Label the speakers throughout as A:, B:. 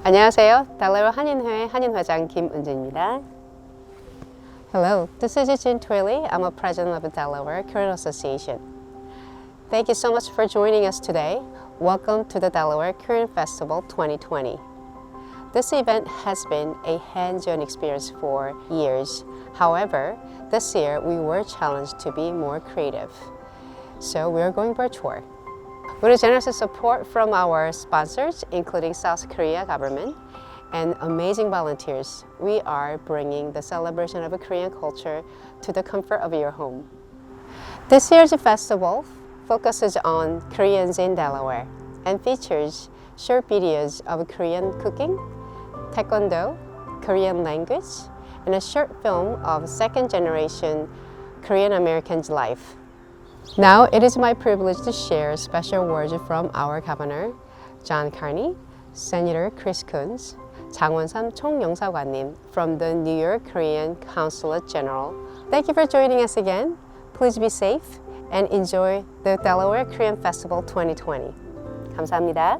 A: 안녕하세요. Delaware 한인회 한인회장 김은주입니다. Hello, this is Jin Twilly. I'm a president of the Delaware Korean Association. Thank you so much for joining us today. Welcome to the Delaware Korean Festival 2020. This event has been a hands-on experience for years. However, this year we were challenged to be more creative. So we're going virtual. With a generous support from our sponsors, including South Korea government, and amazing volunteers, we are bringing the celebration of a Korean culture to the comfort of your home. This year's festival focuses on Koreans in Delaware and features short videos of Korean cooking, Tae Kwon Do, Korean language, and a short film of second-generation Korean Americans' life. Now it is my privilege to share special words from our Governor, John Carney, Senator Chris Coons, 장원삼 총영사관님 from the New York Korean Consulate General. Thank you for joining us again. Please be safe and enjoy the Delaware Korean Festival 2020. 감사합니다.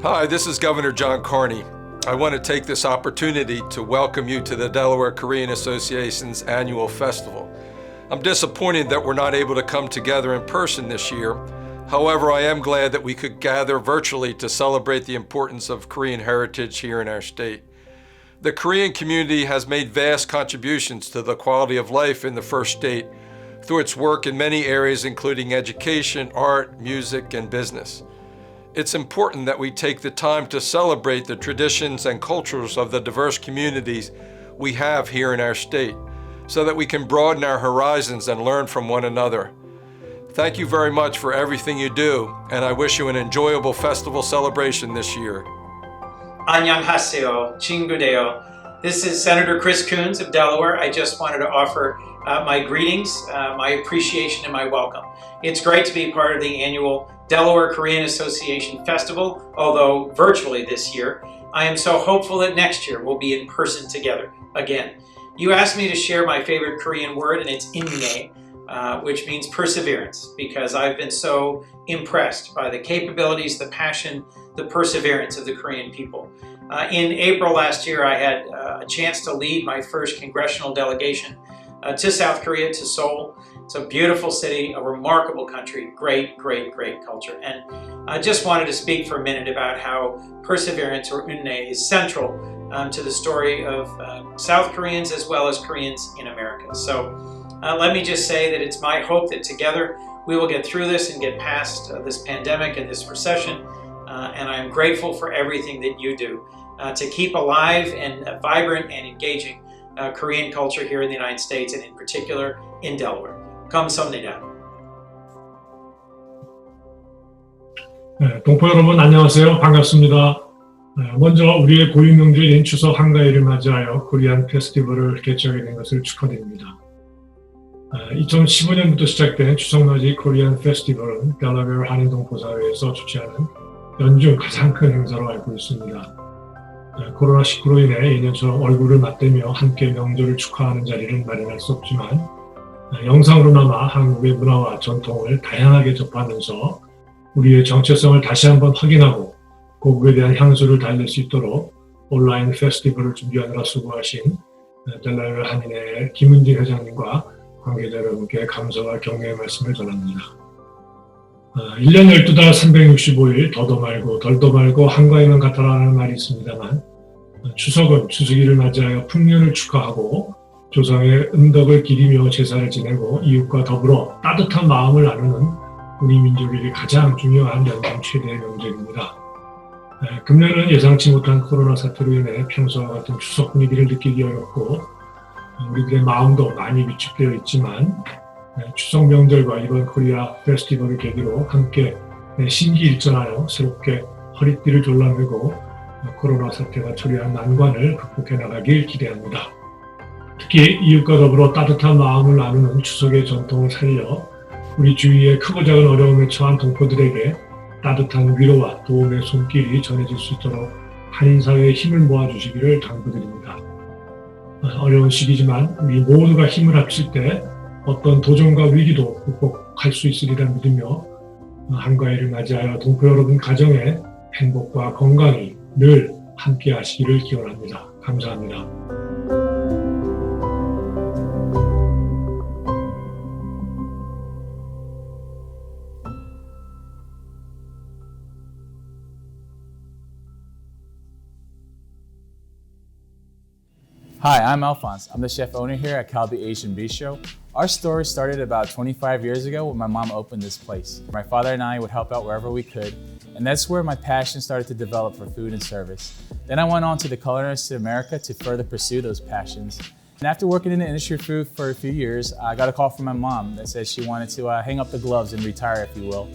B: Hi, this is Governor John Carney. I want to take this opportunity to welcome you to the Delaware Korean Association's annual festival. I'm disappointed that we're not able to come together in person this year. However, I am glad that we could gather virtually to celebrate the importance of Korean heritage here in our state. The Korean community has made vast contributions to the quality of life in the first state through its work in many areas including education, art, music, and business. It's important that we take the time to celebrate the traditions and cultures of the diverse communities we have here in our state, so that we can broaden our horizons and learn from one another. Thank you very much for everything you do, and I wish you an enjoyable festival celebration this year.
C: 안녕하세요, 친구들요. This is Senator Chris Coons of Delaware. I just wanted to offer my greetings, my appreciation, and my welcome. It's great to be part of the annual Delaware Korean Association Festival, although virtually this year. I am so hopeful that next year we'll be in person together again. You asked me to share my favorite Korean word, and it's inne, which means perseverance, because I've been so impressed by the capabilities, the passion, the perseverance of the Korean people. In April last year, I had a chance to lead my first congressional delegation to South Korea, to Seoul. It's a beautiful city, a remarkable country, great, great, great culture. And I just wanted to speak for a minute about how perseverance, or unne, is central to the story of South Koreans as well as Koreans in America. So let me just say that it's my hope that together we will get through this and get past this pandemic and this recession. And I'm grateful for everything that you do to keep alive and vibrant and engaging Korean culture here in the United States, and in particular in Delaware. 감사합니다.
D: 동포 여러분 안녕하세요. 반갑습니다. 먼저 우리의 고유 명절인 추석 한가위를 맞이하여 코리안 페스티벌을 개최하게 된 것을 축하드립니다. 2015년부터 시작된 추석맞이 코리안 페스티벌은 델라웨어 한인 동포사회에서 주최하는 연중 가장 큰 행사로 알고 있습니다. 코로나19로 인해 예년처럼 얼굴을 맞대며 함께 명절을 축하하는 자리를 마련할 수 없지만 영상으로나마 한국의 문화와 전통을 다양하게 접하면서 우리의 정체성을 다시 한번 확인하고 고국에 대한 향수를 달랠 수 있도록 온라인 페스티벌을 준비하느라 수고하신 델라웨어 한인회 김은진 회장님과 관계자 여러분께 감사와 격려의 말씀을 전합니다. 1년 12달 365일 더도 말고 덜도 말고 한가위만 같아라는 말이 있습니다만 추석은 추수기를 맞이하여 풍년을 축하하고 조상의 은덕을 기리며 제사를 지내고 이웃과 더불어 따뜻한 마음을 나누는 우리 민족에게 가장 중요한 연중 최대의 명절입니다. 금년은 예상치 못한 코로나 사태로 인해 평소와 같은 추석 분위기를 느끼기 어렵고 우리들의 마음도 많이 위축되어 있지만 추석 명절과 이번 코리아 페스티벌을 계기로 함께 신기일전하여 새롭게 허리띠를 졸라매고 코로나 사태가 초래한 난관을 극복해 나가길 기대합니다. 특히 이웃과 더불어 따뜻한 마음을 나누는 추석의 전통을 살려 우리 주위의 크고 작은 어려움에 처한 동포들에게 따뜻한 위로와 도움의 손길이 전해질 수 있도록 한인사회의 힘을 모아주시기를 당부드립니다. 어려운 시기지만 우리 모두가 힘을 합칠 때 어떤 도전과 위기도 극복할 수 있으리라 믿으며 한가위를 맞이하여 동포 여러분 가정에 행복과 건강이 늘 함께 하시기를 기원합니다. 감사합니다.
E: Hi, I'm Alphonse. I'm the chef owner here at Kalbi Asian Bistro. Our story started about 25 years ago when my mom opened this place. My father and I would help out wherever we could, and that's where my passion started to develop for food and service. Then I went on to the Culinary Institute of America to further pursue those passions. And after working in the industry of food for a few years, I got a call from my mom that said she wanted to hang up the gloves and retire, if you will.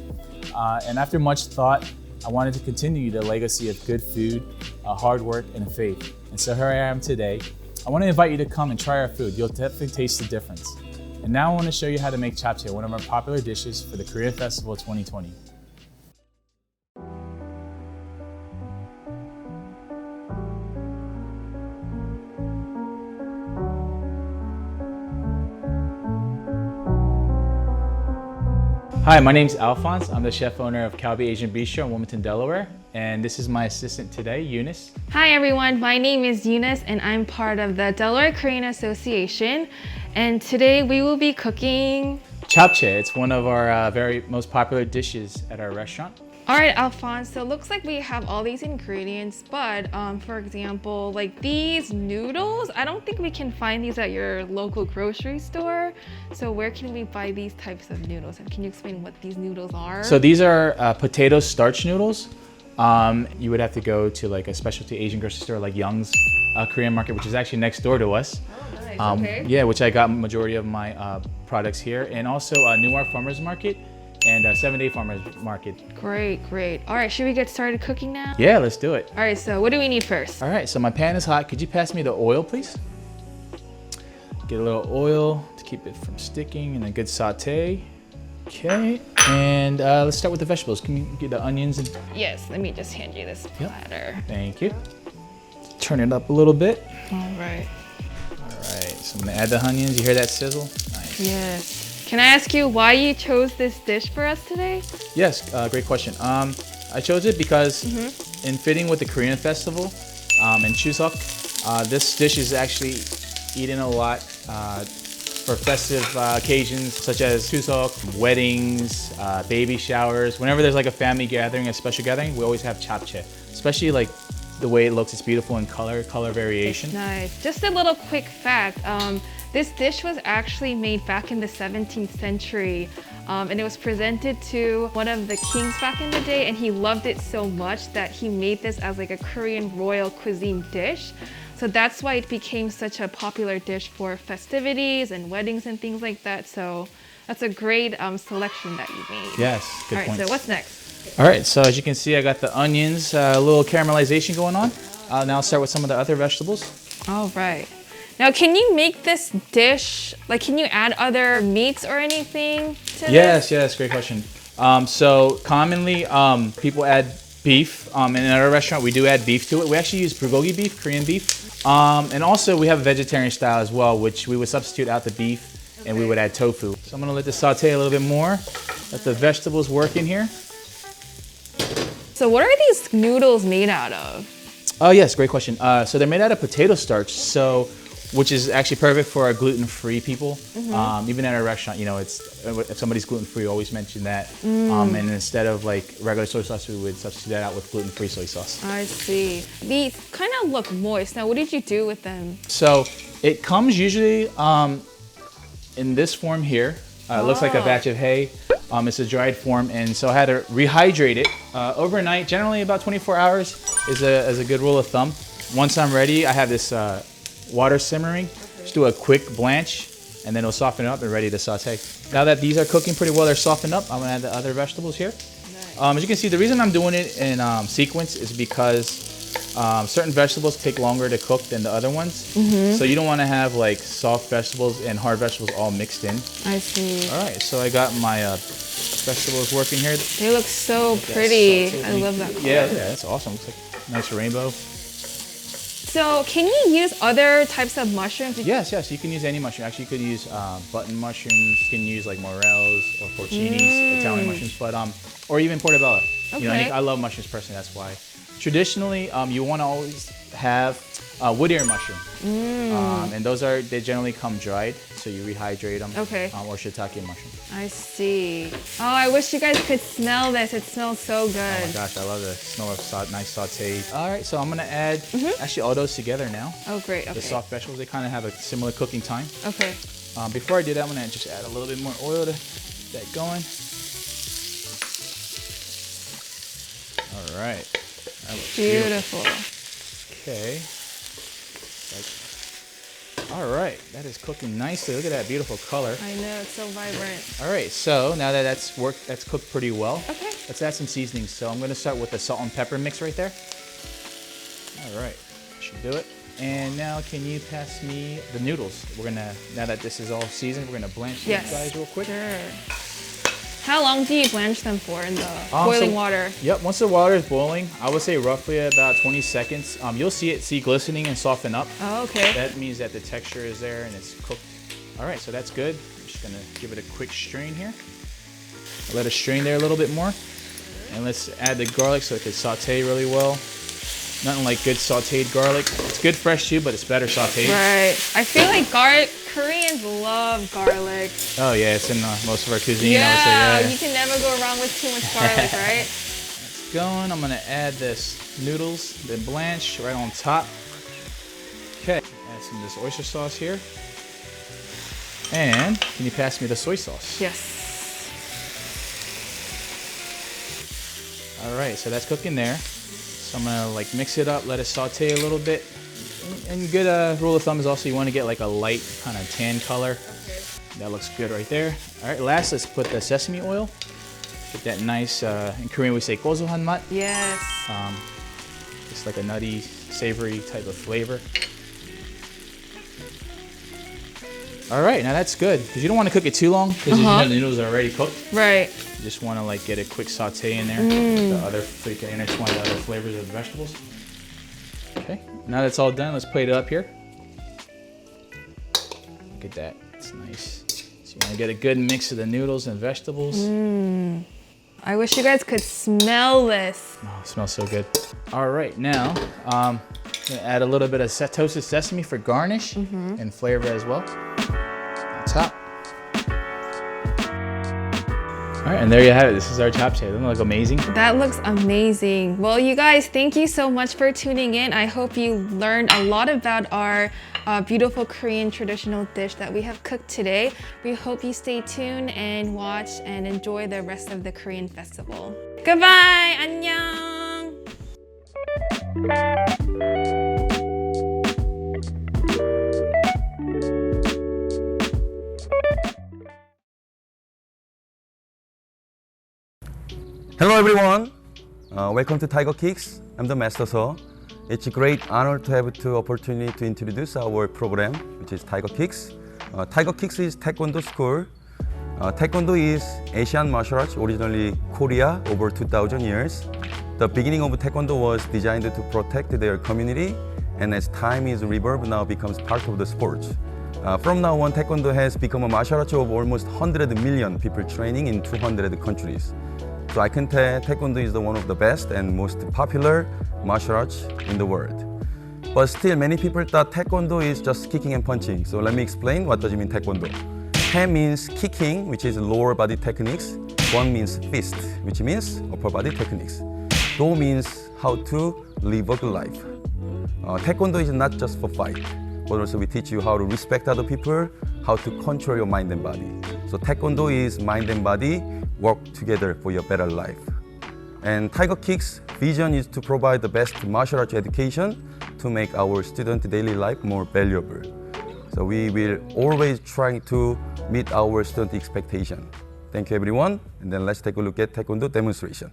E: And after much thought, I wanted to continue the legacy of good food, hard work, and faith. And so here I am today. I want to invite you to come and try our food. You'll definitely taste the difference. And now I want to show you how to make japchae, one of our popular dishes for the Korean Festival 2020. Hi, my name's Alphonse. I'm the chef owner of Kalbi Asian Bistro in Wilmington, Delaware. And this is my assistant today, Eunice.
F: Hi everyone, my name is Eunice and I'm part of the Delaware Korean Association. And today we will be cooking
E: Japchae. It's one of our very most popular dishes at our restaurant.
F: All right, Alphonse, so it looks like we have all these ingredients, but for example, like these noodles, I don't think we can find these at your local grocery store. So where can we buy these types of noodles? And can you explain what these noodles are?
E: So these are potato starch noodles. You would have to go to like a specialty Asian grocery store like Young's Korean Market, which is actually next door to us.
F: Oh, nice, okay.
E: Yeah, which I got majority of my products here. And also Newark Farmers Market and 7 Day Farmers Market.
F: Great, great. All right, should we get started cooking now?
E: Yeah, let's do it.
F: All right, so what do we need first?
E: All right, so my pan is hot. Could you pass me the oil, please? Get a little oil to keep it from sticking and a good saute. Okay, and let's start with the vegetables. Can you get the onions? And...
F: Yes, let me just hand you this platter.
E: Thank you. Turn it up a little bit.
F: All right.
E: All right, so I'm gonna add the onions. You hear that sizzle? Nice.
F: Yes. Can I ask you why you chose this dish for us today?
E: Yes, great question. I chose it because in fitting with the Korean festival in Chuseok, this dish is actually eaten a lot for festive occasions such as Chuseok, weddings, baby showers. Whenever there's like a family gathering, a special gathering, we always have japchae. Especially like the way it looks, it's beautiful in color variation.
F: It's nice. Just a little quick fact. This dish was actually made back in the 17th century and it was presented to one of the kings back in the day, and he loved it so much that he made this as like a Korean royal cuisine dish. So that's why it became such a popular dish for festivities and weddings and things like that. So that's a great selection that you made.
E: Yes, good point.
F: All right, so what's next?
E: All right, so as you can see, I got the onions, a little caramelization going on. Now I'll start with some of the other vegetables.
F: All right. Now, can you make this dish, like can you add other meats or anything to this?
E: Yes, great question. So commonly people add beef. In our restaurant, we do add beef to it. We actually use bulgogi beef, Korean beef. And also we have a vegetarian style as well, which we would substitute out the beef and we would add tofu. So I'm gonna let this saute a little bit more, let the vegetables work in here.
F: So what are these noodles made out of?
E: Oh yes, great question. So they're made out of potato starch, which is actually perfect for our gluten-free people. Even at our restaurant, you know, if somebody's gluten-free, we always mention that. And instead of like regular soy sauce, we would substitute that out with gluten-free soy sauce.
F: I see. These kind of look moist. Now, what did you do with them?
E: So it comes usually in this form here. It looks like a batch of hay. It's a dried form, and so I had to rehydrate it overnight. Generally, about 24 hours is a good rule of thumb. Once I'm ready, I have this water simmering. Just do a quick blanch, and then it'll soften up and ready to saute. Now that these are cooking pretty well, they're softened up, I'm gonna add the other vegetables here. Nice. As you can see, the reason I'm doing it in sequence is because certain vegetables take longer to cook than the other ones. So you don't want to have like soft vegetables and hard vegetables all mixed in.
F: I see.
E: All right, so I got my vegetables working here.
F: They look so pretty. I love that color.
E: Yeah, that's awesome. Looks like a nice rainbow.
F: This So can you use other types of mushrooms?
E: Yes, you can use any mushroom. Actually, you could use button mushrooms. You can use like morels or porcinis, Italian mushrooms, but or even portobello.
F: Okay.
E: You know, I love mushrooms personally. That's why. Traditionally, you want to always have wood ear mushroom, and they generally come dried, so you rehydrate them.
F: Okay.
E: Or shiitake mushroom.
F: I see. Oh, I wish you guys could smell this. It smells so good.
E: Oh my gosh, I love the smell of nice saute. All right, so I'm gonna add actually all those together now.
F: Oh, great. Okay.
E: The soft vegetables, they kind of have a similar cooking time.
F: Okay.
E: Before I do that, I'm gonna just add a little bit more oil to get that going. All right. That looks
F: Beautiful.
E: Okay. All right, that is cooking nicely. Look at that beautiful color.
F: I know, it's so vibrant.
E: All right, so now that that's cooked pretty well.
F: Okay.
E: Let's add some seasonings. So I'm gonna start with the salt and pepper mix right there. All right, should do it. And now can you pass me the noodles? Now that this is all seasoned, we're gonna blanch these guys real quick.
F: Sure. How long do you blanch them for in the boiling water?
E: Yep, once the water is boiling, I would say roughly about 20 seconds. You'll see glistening and soften up.
F: Oh, okay.
E: That means that the texture is there and it's cooked. All right, so that's good. I'm just gonna give it a quick strain here. Let it strain there a little bit more. And let's add the garlic so it can saute really well. Nothing like good sauteed garlic. It's good fresh too, but it's better sauteed.
F: Right. I feel like Koreans love garlic.
E: Oh yeah, it's in most of our cuisine.
F: Yeah,
E: I would say, yeah.
F: You can never go wrong with too much garlic, right?
E: It's going. I'm gonna add this noodles, then blanch right on top. Okay, add some of this oyster sauce here. And can you pass me the soy sauce?
F: Yes.
E: All right, so that's cooking there. So I'm gonna like mix it up, let it saute a little bit. And good rule of thumb is also you want to get like a light kind of tan color. That looks good right there. All right, last let's put the sesame oil. Get that nice, in Korean we say gosohan mat.
F: Yes.
E: It's like a nutty, savory type of flavor. All right, now that's good because you don't want to cook it too long because you know the noodles are already cooked.
F: Right.
E: You just want to like get a quick saute in there. The other, so you can intertwine the other flavors of the vegetables. Okay, now that's all done, let's plate it up here. Look at that, it's nice. So you want to get a good mix of the noodles and vegetables.
F: I wish you guys could smell this.
E: Oh, it smells so good. All right, now I'm gonna add a little bit of toasted sesame for garnish and flavor as well. On top. All right, and there you have it. This is our japchae. Doesn't it look amazing?
F: That looks amazing. Well, you guys, thank you so much for tuning in. I hope you learned a lot about our beautiful Korean traditional dish that we have cooked today. We hope you stay tuned and watch and enjoy the rest of the Korean festival. Goodbye! 안녕!
G: Hello everyone, welcome to TigerKicks. I'm the Master So. It's a great honor to have the opportunity to introduce our program, which is TigerKicks. TigerKicks is Taekwondo school. Taekwondo is Asian martial arts, originally Korea, over 2,000 years. The beginning of Taekwondo was designed to protect their community, and as time is revolved, now becomes part of the sport. From now on, Taekwondo has become a martial arts of almost 100 million people training in 200 countries. So I can tell Taekwondo is one of the best and most popular martial arts in the world. But still, many people thought Taekwondo is just kicking and punching. So let me explain what does it mean Taekwondo. Tae means kicking, which is lower body techniques. Kwon means fist, which means upper body techniques. Do means how to live a good life. Taekwondo is not just for fight, but also we teach you how to respect other people, how to control your mind and body. So Taekwondo is mind and body work together for your better life. And TigerKicks' vision is to provide the best martial arts education to make our student daily life more valuable. So we will always try to meet our student expectation. Thank you everyone, and then let's take a look at Taekwondo demonstration.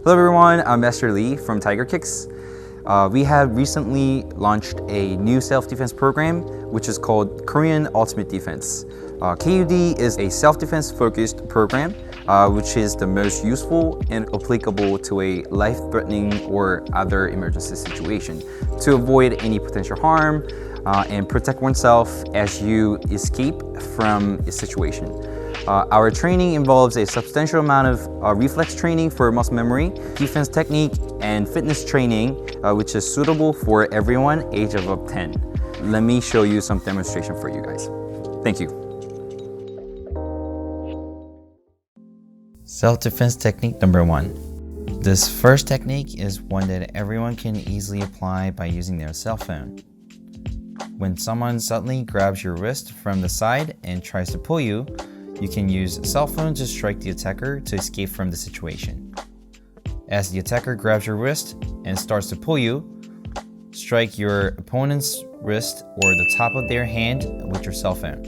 H: Hello everyone, I'm Master Lee from TigerKicks. We have recently launched a new self-defense program which is called Korean Ultimate Defense. KUD is a self-defense focused program which is the most useful and applicable to a life-threatening or other emergency situation to avoid any potential harm and protect oneself as you escape from a situation. Our training involves a substantial amount of reflex training for muscle memory, defense technique, and fitness training, which is suitable for everyone age of up 10. Let me show you some demonstration for you guys. Thank you.
I: Self-defense technique number 1. This first technique is one that everyone can easily apply by using their cell phone. When someone suddenly grabs your wrist from the side and tries to pull you, you can use cell phone to strike the attacker to escape from the situation. As the attacker grabs your wrist and starts to pull you, strike your opponent's wrist or the top of their hand with your cell phone.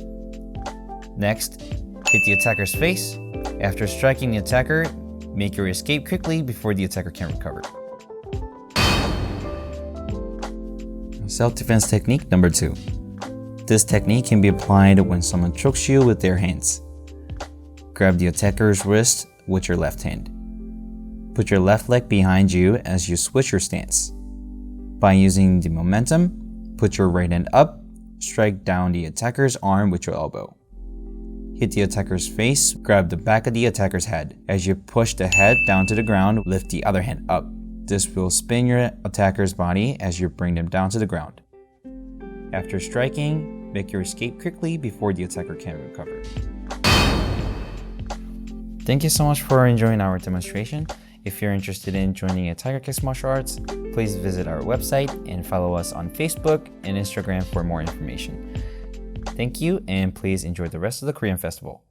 I: Next, hit the attacker's face. After striking the attacker, make your escape quickly before the attacker can recover. Self-defense technique number 2. This technique can be applied when someone chokes you with their hands. Grab the attacker's wrist with your left hand. Put your left leg behind you as you switch your stance. By using the momentum, put your right hand up, strike down the attacker's arm with your elbow. Hit the attacker's face, grab the back of the attacker's head. As you push the head down to the ground, lift the other hand up. This will spin your attacker's body as you bring them down to the ground. After striking, make your escape quickly before the attacker can recover. Thank you so much for enjoying our demonstration. If you're interested in joining a TigerKicks martial arts, please visit our website and follow us on Facebook and Instagram for more information. Thank you, and please enjoy the rest of the Korean festival.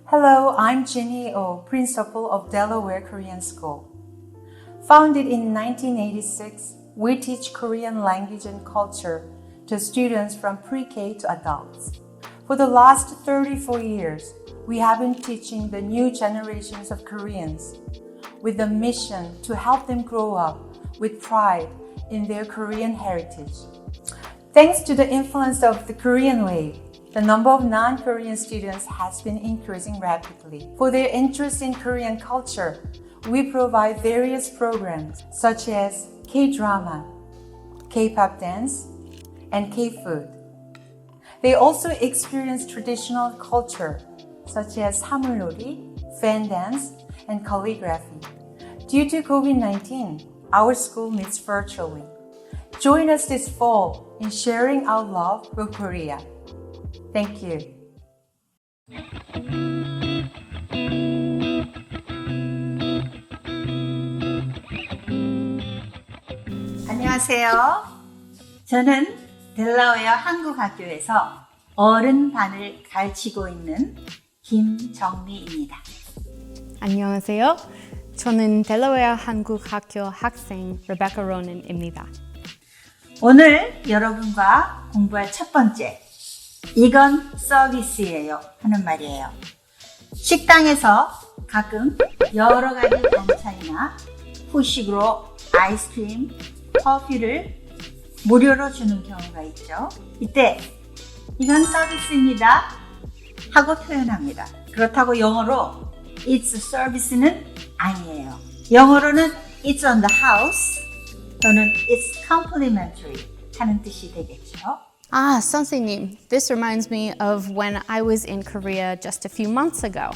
J: Hello, I'm Jenny Oh, principal of Delaware Korean School. Founded in 1986, we teach Korean language and culture to students from pre-K to adults. For the last 34 years, we have been teaching the new generations of Koreans with the mission to help them grow up with pride in their Korean heritage. Thanks to the influence of the Korean wave, the number of non-Korean students has been increasing rapidly. For their interest in Korean culture, we provide various programs such as K-drama, K-pop dance, and K-food. They also experience traditional culture such as 사물놀이, fan dance, and calligraphy. Due to COVID-19, our school meets virtually. Join us this fall in sharing our love for Korea. Thank you.
K: 안녕하세요. 저는 델라웨어 한국학교에서 어른반을 가르치고 있는 김정미입니다.
L: 안녕하세요. 저는 델라웨어 한국학교 학생 레베카 로닌입니다.
K: 오늘 여러분과 공부할 첫 번째, 이건 서비스예요 하는 말이에요. 식당에서 가끔 여러 가지 반찬이나 후식으로 아이스크림, 커피를 무료로 주는 경우가 있죠. 이때 이건 서비스입니다 하고 표현합니다. 그렇다고 영어로 it's service는 아니에요. 영어로는 it's on the house 또는 it's complimentary 하는 뜻이 되겠죠.
L: 선생님, this reminds me of when I was in Korea just a few months ago.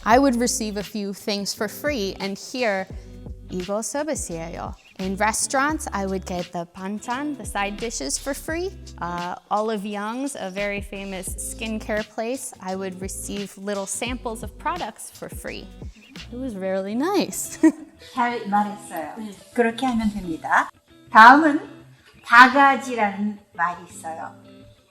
L: I would receive a few things for free and here, 이거 서비스예요. In restaurants, I would get the banchan, the side dishes, for free. Olive Young's, a very famous skincare place, I would receive little samples of products for free. It was really nice.
K: 잘 말했어요. 그렇게 하면 됩니다. 다음은 바가지라는 말이 있어요.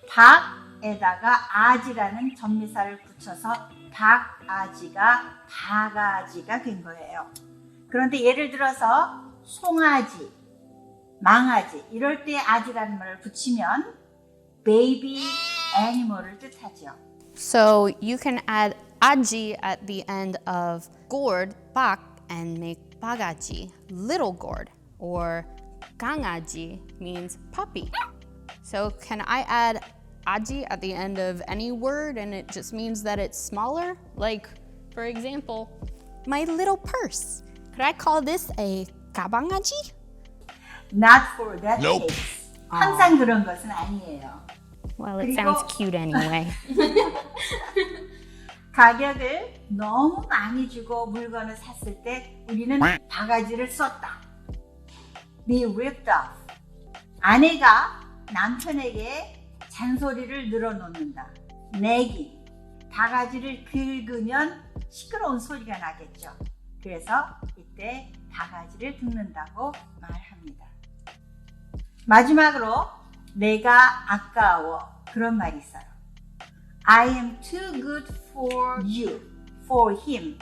K: 박에다가 아지라는 전미사를 붙여서 박아지가 바가지가 된 거예요. 그런데 예를 들어서 송아지, 망아지 이럴 때 아지라는 말을 붙이면 baby animal을 뜻하죠.
L: So you can add aji at the end of gourd, bak, and make bagaji, little gourd, or gangaji means puppy. So can I add aji at the end of any word and it just means that it's smaller? Like, for example, my little purse. Could I call this a gabangaji?
K: Not for that case. 항상 그런 것은 아니에요.
L: Well, it sounds cute anyway.
K: 가격을 너무 많이 주고 물건을 샀을 때 우리는 바가지를 썼다. Be ripped off. 아내가 남편에게 잔소리를 늘어놓는다. 내기. 바가지를 긁으면 시끄러운 소리가 나겠죠. 그래서 이때 바가지를 긁는다고 말합니다. 마지막으로 내가 아까워. 그런 말이 있어요. I am too good for you, for him.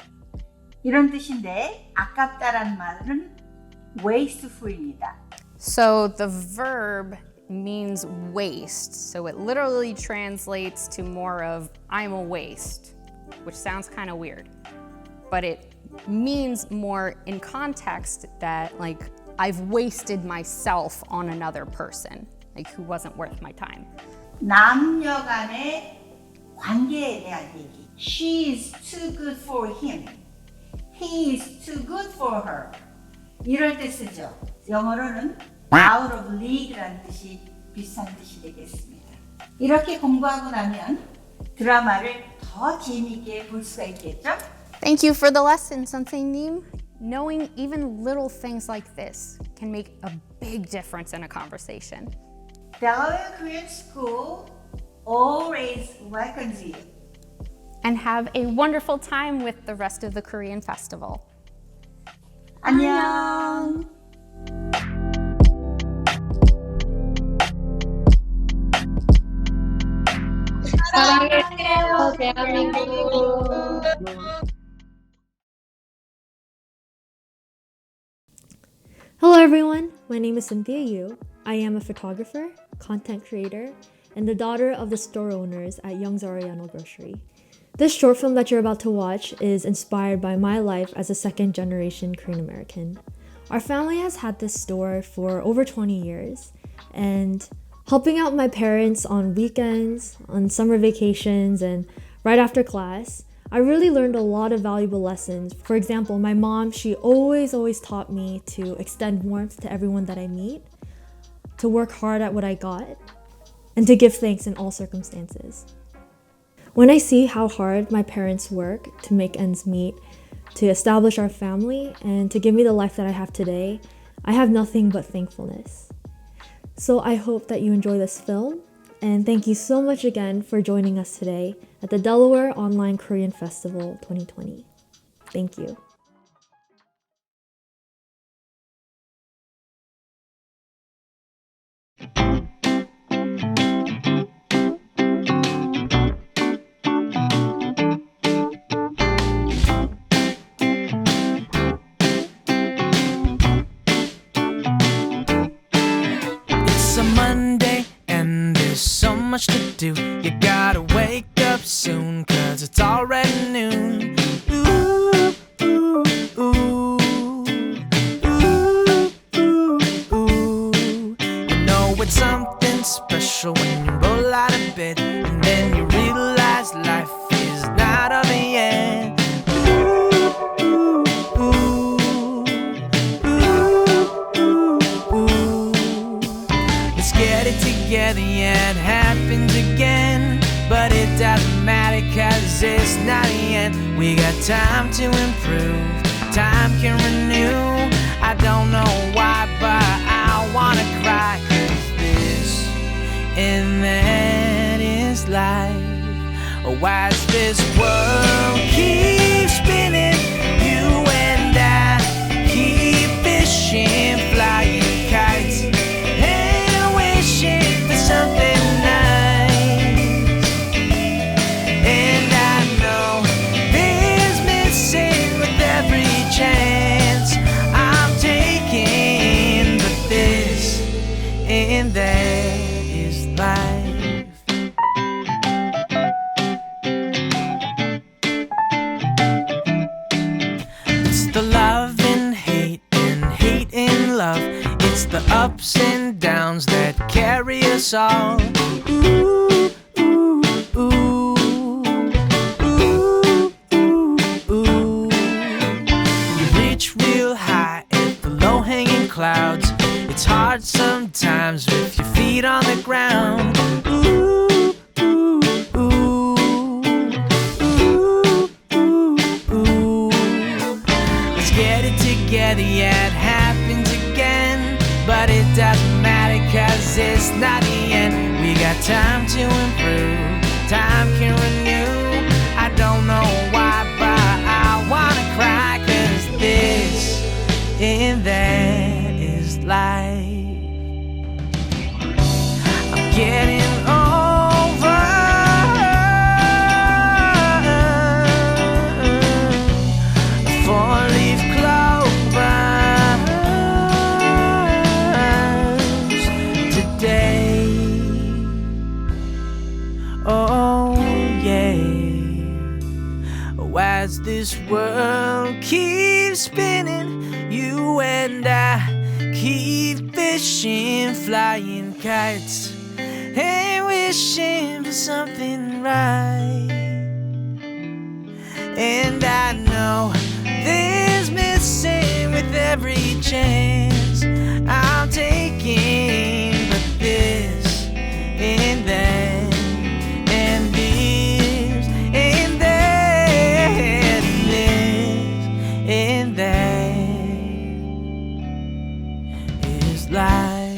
K: 이런 뜻인데 아깝다라는 말은 wasteful입니다.
L: So the verb means waste. So it literally translates to more of I'm a waste, which sounds kind of weird. But it means more in context that like I've wasted myself on another person, like who wasn't worth my time.
K: 남녀 간의 관계에 대한 얘기. She is too good for him. He is too good for her. 이럴 때 쓰죠. 영어로는 out of league라는 뜻이 비슷한 뜻이 되겠습니다. 이렇게 공부하고 나면 드라마를 더 재미있게 볼 수가 있겠죠?
L: Thank you for the lesson, 선생님. Knowing even little things like this can make a big difference in a conversation.
K: Delaware Korean School always welcomes you.
L: And have a wonderful time with the rest of the Korean festival.
K: 안녕.
M: 사랑해요, 대한민국.
N: Hello everyone, my name is Cynthia Yu. I am a photographer, content creator, and the daughter of the store owners at Young's Oriental Grocery. This short film that you're about to watch is inspired by my life as a second-generation Korean American. Our family has had this store for over 20 years, and helping out my parents on weekends, on summer vacations, and right after class, I really learned a lot of valuable lessons. For example, my mom, she always taught me to extend warmth to everyone that I meet, to work hard at what I got, and to give thanks in all circumstances. When I see how hard my parents work to make ends meet, to establish our family, and to give me the life that I have today, I have nothing but thankfulness. So I hope that you enjoy this film, and thank you so much again for joining us today at the Delaware Online Korean Festival 2020. Thank you.
O: It's a Monday and there's so much to do. You gotta wake up soon, cause it's already noon. Ooh, ooh, ooh. Ooh, ooh, ooh. You know it's something special when you roll out of bed and then you realize life is not over yet. Ooh, ooh, ooh. Ooh, ooh, ooh. Let's get it together, yeah, it happens again. But it doesn't matter cause it's not the end. We got time to improve, time can renew. I don't know why, but I wanna cry. Cause this and that is life. Oh, why does this world keep spinning? You and I keep fishing, flying kites, and wishing for something nice. And I know there's missing with every chance I'm taking, but this and that is life. the ups and downs that carry us all. Ooh, ooh, ooh, ooh, ooh, ooh. You reach real high at the low-hanging clouds. It's hard sometimes with your feet on the ground. Ooh, ooh, ooh, ooh, ooh, ooh. Let's get it together, yeah, it happens again. But it doesn't matter, cause it's not the end. We got time to improve, time can renew. I don't know why, but I wanna cry, cause this and that is life. I'm getting over a four-leaf clovers today. Oh yeah. Oh, as this world keeps spinning, you and I keep fishing, flying kites, and wishing for something right. And I know there's missing with every chance I'm taking, but this and that and this and that and this and that is life.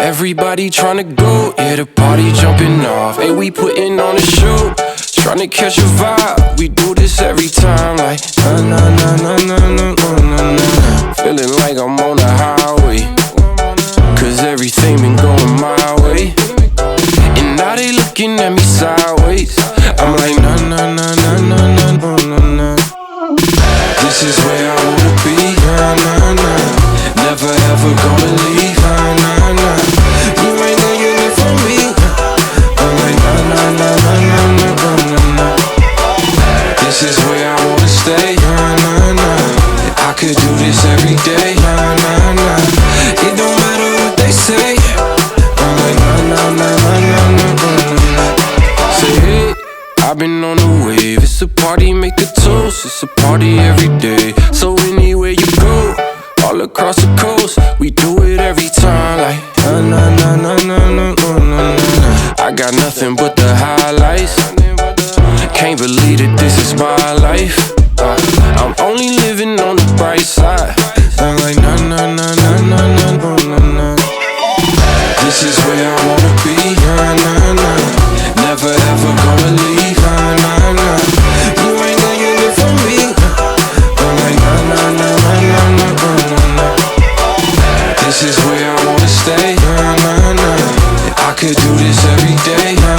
P: Everybody tryna go, yeah, the party jumping off. Hey, we putting on a show, tryna catch a vibe. We do this every time, like na na na na na na na na. Feeling like I'm on the highway, cause everything been going my way. And now they looking at me sideways. I'm like na na na na na na na na. This is where I wanna be, na na na. Never ever gonna leave, na na na. You ain't taking it from me. I'm like na na na na na na na na. This is where I wanna stay, na na na. I could do this every day, na na na. It don't matter what they say. I'm like na na na na na na na. Say hey, I've been on the wave. It's a party, make a toast. It's a party every day. So anywhere you go, all across the coast, we do it every time, like na na na na na na na na. I got nothing but the highlights. Can't believe that this is my life. I'm only living on the bright side. I'm like na na na na na na na na. This is where I wanna be, na na na. Never ever gonna leave, na na na. You ain't taking it from me. I'm like na na na na na na na na. This is where I wanna stay, na na na. I could do this every day, na